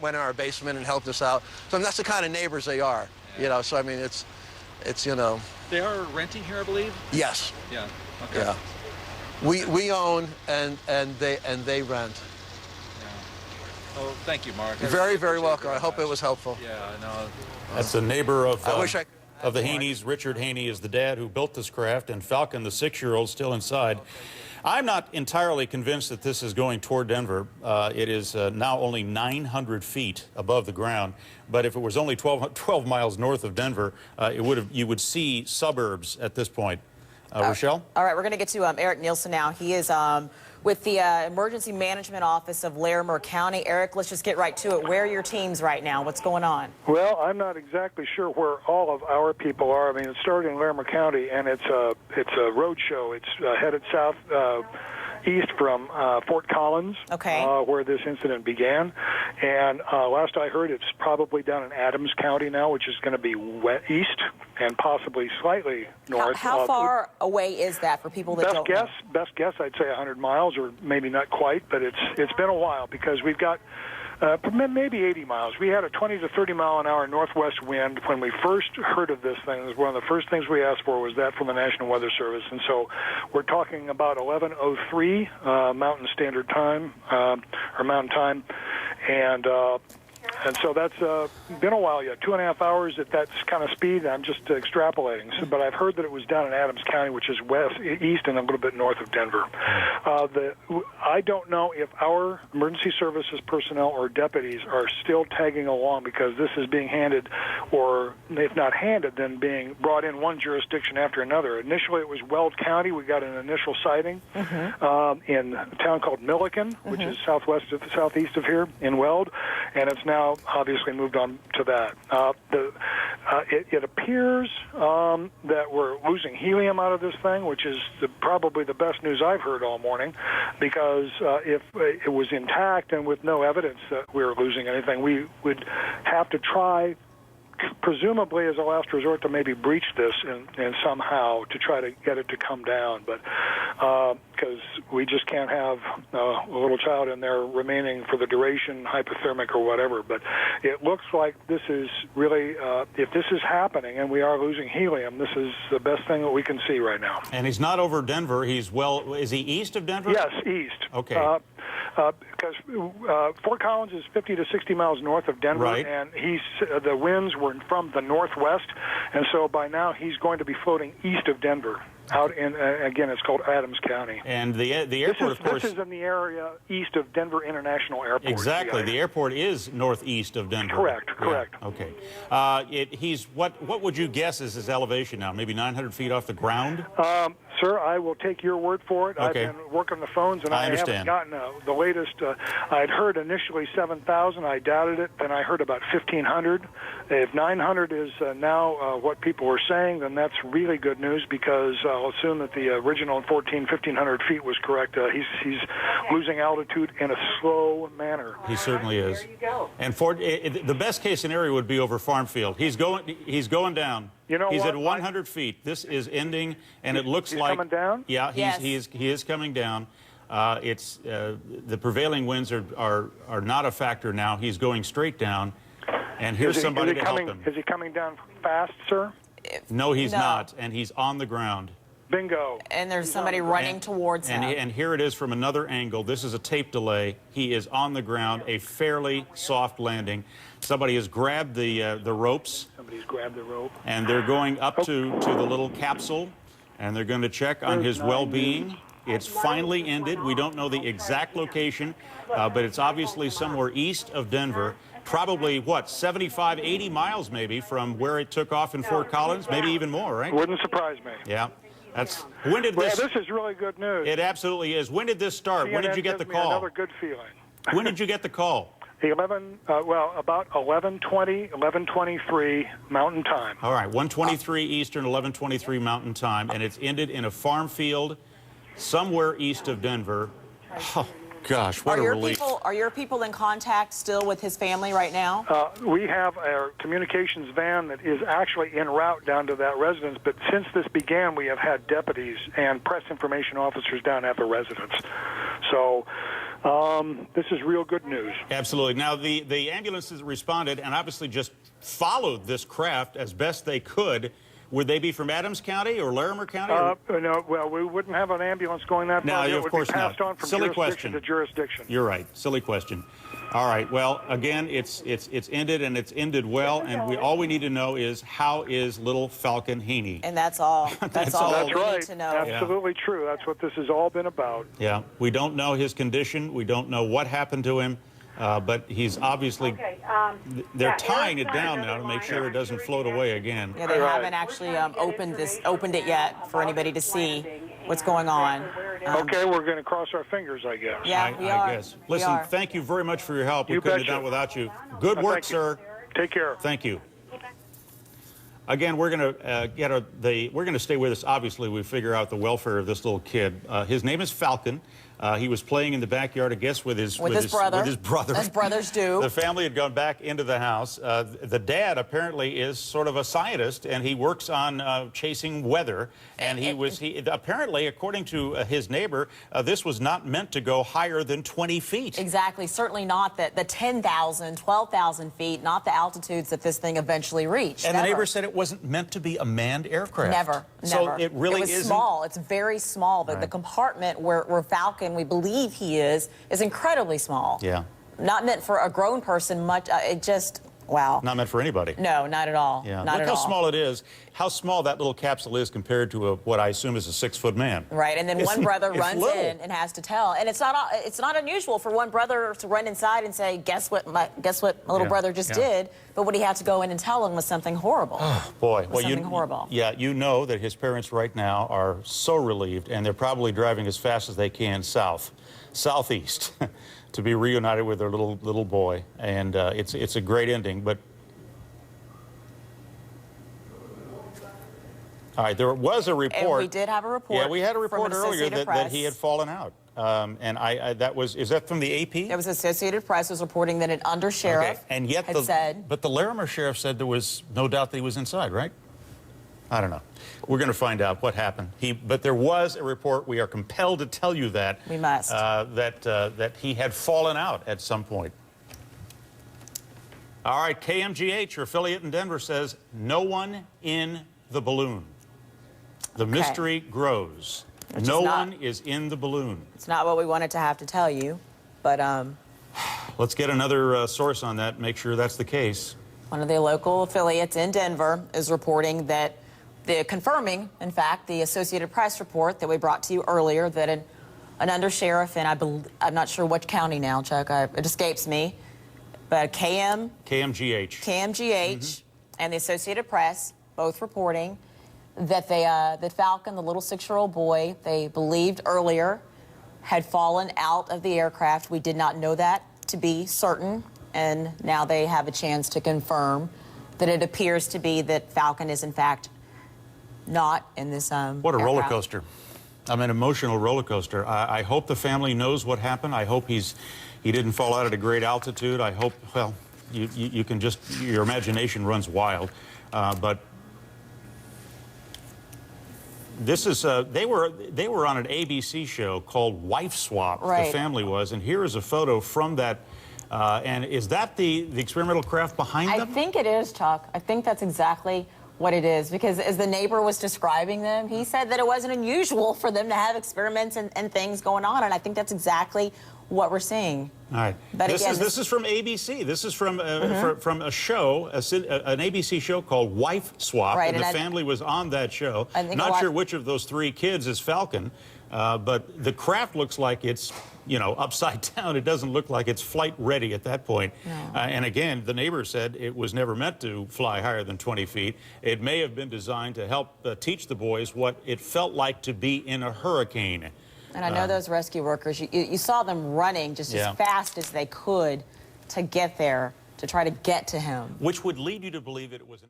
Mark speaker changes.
Speaker 1: went in our basement and helped us out. So I mean, that's the kind of neighbors they are, so I mean, it's.
Speaker 2: They are renting here, I believe?
Speaker 1: Yes.
Speaker 2: Yeah. Okay.
Speaker 1: Yeah. We own and they rent.
Speaker 2: Yeah. Oh, thank you, Mark.
Speaker 1: You're very, very welcome. I hope it was helpful.
Speaker 2: Yeah, I know.
Speaker 3: That's a neighbor of
Speaker 1: of
Speaker 3: the Heeneys. Richard Heeney is the dad who built this craft, and Falcon, the 6-year-old, still inside. I'm not entirely convinced that this is going toward Denver. It is now only 900 feet above the ground, but if it was only 12 miles north of Denver, you would see suburbs at this point. Rochelle?
Speaker 4: All right, we're going to get to Eric Nielsen now. He is with the Emergency Management Office of Larimer County. Eric, let's just get right to it. Where are your teams right now? What's going on?
Speaker 5: Well, I'm not exactly sure where all of our people are. I mean, it started in Larimer County, and it's a road show. It's headed south east from Fort Collins, where this incident began. And last I heard, it's probably down in Adams County now, which is going to be east and possibly slightly north.
Speaker 4: How far away is that for people that don't know?
Speaker 5: Best guess, I'd say 100 miles, or maybe not quite, but it's been a while because we've got maybe 80 miles. We had a 20 to 30 mile an hour northwest wind when we first heard of this thing. It was one of the first things we asked for was that from the National Weather Service. And so we're talking about 11:03 Mountain Standard Time, or Mountain Time. And so that's been a while yet. 2.5 hours at that kind of speed. I'm just extrapolating. So, but I've heard that it was down in Adams County, which is east and a little bit north of Denver. I don't know if our emergency services personnel or deputies are still tagging along because this is being handed, or if not handed, then being brought in one jurisdiction after another. Initially, it was Weld County. We got an initial sighting in a town called Milliken, which is southeast of here in Weld, and it's now obviously moved on to that. It appears that we're losing helium out of this thing, which is probably the best news I've heard all morning, because if it was intact and with no evidence that we were losing anything, we would have to try, presumably as a last resort, to maybe breach this and somehow to try to get it to come down. But because we just can't have a little child in there remaining for the duration, hypothermic or whatever. But it looks like this is really, if this is happening and we are losing helium, this is the best thing that we can see right now.
Speaker 3: And he's not over Denver. Is he east of Denver?
Speaker 5: Yes, east.
Speaker 3: Okay.
Speaker 5: Because Fort Collins is 50 to 60 miles north of Denver,
Speaker 3: right.
Speaker 5: And the winds were from the northwest, and so by now he's going to be floating east of Denver. Out in, again, it's called Adams County.
Speaker 3: And the airport, of course...
Speaker 5: This is in the area east of Denver International Airport.
Speaker 3: Exactly. The airport is northeast of Denver.
Speaker 5: Correct, correct.
Speaker 3: Yeah. Okay. What would you guess is his elevation now? Maybe 900 feet off the ground?
Speaker 5: Sir, I will take your word for it.
Speaker 3: Okay.
Speaker 5: I've been working the phones, and I haven't gotten the latest. I'd heard initially 7,000. I doubted it. Then I heard about 1,500. If 900 is now what people were saying, then that's really good news, because I'll assume that the original 1,500 feet was correct. He's losing altitude in a slow manner.
Speaker 3: He certainly is. There you go. And the best case scenario would be over Farm Field. He's going down.
Speaker 5: You know
Speaker 3: he's
Speaker 5: what?
Speaker 3: At 100 feet. This is ending, and it looks like
Speaker 5: coming down.
Speaker 3: Yeah, he is coming down. The prevailing winds are not a factor now. He's going straight down, and here's somebody to help him.
Speaker 5: Is he coming down fast, sir?
Speaker 3: No, he's not, and he's on the ground.
Speaker 5: Bingo.
Speaker 4: And there's somebody running towards him.
Speaker 3: And here it is from another angle. This is a tape delay. He is on the ground, a fairly soft landing. Somebody has grabbed the ropes.
Speaker 5: Somebody's grabbed the rope.
Speaker 3: And they're going up to the little capsule, and they're going to check on his well-being. It's finally ended. We don't know the exact location, but it's obviously somewhere east of Denver. Probably, what, 75, 80 miles maybe from where it took off in Fort Collins? Maybe even more, right?
Speaker 5: Wouldn't surprise me.
Speaker 3: Yeah. When did this...
Speaker 5: Well, this is really good news.
Speaker 3: It absolutely is. When did this start? When did you get the call?
Speaker 5: Another good feeling.
Speaker 3: When did you get the call?
Speaker 5: About 11:20, 11:23 Mountain Time.
Speaker 3: All right, 1:23 Eastern, 11:23 Mountain Time, and it's ended in a farm field somewhere east of Denver. Oh, gosh, what a relief.
Speaker 4: Are your people in contact still with his family right now?
Speaker 5: We have our communications van that is actually en route down to that residence, but since this began, we have had deputies and press information officers down at the residence. So This is real good news.
Speaker 3: Absolutely. Now, the ambulances responded and obviously just followed this craft as best they could. Would they be from Adams County or Larimer County?
Speaker 5: No, well, we wouldn't have an ambulance going that far.
Speaker 3: No,
Speaker 5: It
Speaker 3: of
Speaker 5: would
Speaker 3: course
Speaker 5: be passed
Speaker 3: not.
Speaker 5: on from
Speaker 3: Silly
Speaker 5: jurisdiction
Speaker 3: question.
Speaker 5: to jurisdiction.
Speaker 3: You're right. Silly question. All right. Well, again, it's ended, and it's ended well. And all we need to know is, how is little Falcon Heeney?
Speaker 4: And that's all. That's all
Speaker 5: That's
Speaker 4: we
Speaker 5: right.
Speaker 4: need to know.
Speaker 5: Absolutely true. That's what this has all been about.
Speaker 3: Yeah. We don't know his condition. We don't know what happened to him. But he's obviously, they're tying it down now to make sure it doesn't float away again.
Speaker 4: Yeah, they haven't actually opened it yet for anybody to see what's going on.
Speaker 5: Okay, we're going to cross our fingers, I guess.
Speaker 4: Yeah, we
Speaker 3: I
Speaker 4: are.
Speaker 3: guess.
Speaker 4: We
Speaker 3: Listen,
Speaker 4: are.
Speaker 3: thank you very much for your help. We
Speaker 5: You
Speaker 3: couldn't have
Speaker 5: betcha.
Speaker 3: done it without you. Good work,
Speaker 5: Thank you.
Speaker 3: sir.
Speaker 5: Take care.
Speaker 3: Thank you. Again, we're going to stay with us. Obviously, we figure out the welfare of this little kid. His name is Falcon. He was playing in the backyard, I guess, with his brother.
Speaker 4: As brothers do.
Speaker 3: The family had gone back into the house. The dad apparently is sort of a scientist, and he works on chasing weather. And he apparently, according to his neighbor, this was not meant to go higher than 20 feet.
Speaker 4: Exactly. Certainly not the 10,000, 12,000 feet, not the altitudes that this thing eventually reached.
Speaker 3: And
Speaker 4: Never.
Speaker 3: the neighbor said it wasn't meant to be a manned aircraft.
Speaker 4: Never.
Speaker 3: So
Speaker 4: Never.
Speaker 3: it really
Speaker 4: was
Speaker 3: isn't.
Speaker 4: small. It's very small. But
Speaker 3: Right.
Speaker 4: the compartment where Falcon, we believe he is incredibly small.
Speaker 3: Yeah.
Speaker 4: Not meant for a grown person much. It just, wow.
Speaker 3: Not meant for anybody.
Speaker 4: No, not at all.
Speaker 3: Yeah.
Speaker 4: Not
Speaker 3: Look
Speaker 4: at
Speaker 3: how
Speaker 4: all.
Speaker 3: small it is. How small that little capsule is compared to what I assume is a 6-foot man.
Speaker 4: Right, and then
Speaker 3: It's-
Speaker 4: one brother
Speaker 3: it's
Speaker 4: runs
Speaker 3: little.
Speaker 4: in and has to tell. And it's not unusual for one brother to run inside and say, guess what my little brother just did. But what he had to go in and tell him was something horrible.
Speaker 3: Boy, well,
Speaker 4: something horrible.
Speaker 3: Yeah, you know that his parents right now are so relieved, and they're probably driving as fast as they can southeast, to be reunited with their little boy. And it's a great ending. But all right, there was a report.
Speaker 4: And we did have a report.
Speaker 3: Yeah, we had a report
Speaker 4: from
Speaker 3: earlier
Speaker 4: Associated
Speaker 3: that he
Speaker 4: Press.
Speaker 3: had fallen out. And is that from the AP?
Speaker 4: It was Associated Press was reporting that an undersheriff
Speaker 3: Okay, and yet
Speaker 4: had said.
Speaker 3: But the Larimer sheriff said there was no doubt that he was inside, right? I don't know. We're going to find out what happened. But there was a report. We are compelled to tell you that.
Speaker 4: We must.
Speaker 3: That he had fallen out at some point. All right, KMGH, your affiliate in Denver, says no one in the balloon. The mystery grows. No one is in the balloon.
Speaker 4: It's not what we wanted to have to tell you, but
Speaker 3: Let's get another source on that, make sure that's the case.
Speaker 4: one of the local affiliates in Denver is reporting that confirming, in fact, the Associated Press report that we brought to you earlier, that an undersheriff in, I'm not sure which county now, Chuck, it escapes me, but KMGH and the Associated Press both reporting that that Falcon, the little 6-year-old boy, they believed earlier had fallen out of the aircraft. We did not know that to be certain, and now they have a chance to confirm that it appears to be that Falcon is in fact not in this
Speaker 3: What a roller
Speaker 4: aircraft.
Speaker 3: coaster. I mean, emotional roller coaster. I hope the family knows what happened. I hope he didn't fall out at a great altitude. I hope, well, you can just, your imagination runs wild. But this is, they were on an ABC show called Wife Swap,
Speaker 4: Right.
Speaker 3: the family was, and here is a photo from that, and is that the experimental craft behind
Speaker 4: I
Speaker 3: them?
Speaker 4: think it is, Chuck. I think that's exactly what it is, because as the neighbor was describing them, he said that it wasn't unusual for them to have experiments and things going on, and I think that's exactly what we're seeing.
Speaker 3: All right.
Speaker 4: But
Speaker 3: this
Speaker 4: again,
Speaker 3: is from ABC. This is from from a show, an ABC show called Wife Swap,
Speaker 4: Right,
Speaker 3: and the
Speaker 4: and
Speaker 3: family was on that show.
Speaker 4: I think
Speaker 3: Not sure which of those 3 kids is Falcon, but the craft looks like it's, you know, upside down. It doesn't look like it's flight ready at that point.
Speaker 4: No.
Speaker 3: And again, the neighbor said it was never meant to fly higher than 20 feet. It may have been designed to help teach the boys what it felt like to be in a hurricane.
Speaker 4: And I know those rescue workers, you saw them running just
Speaker 3: Yeah.
Speaker 4: as fast as they could to get there, to try to get to him.
Speaker 3: Which would lead you to believe that it was an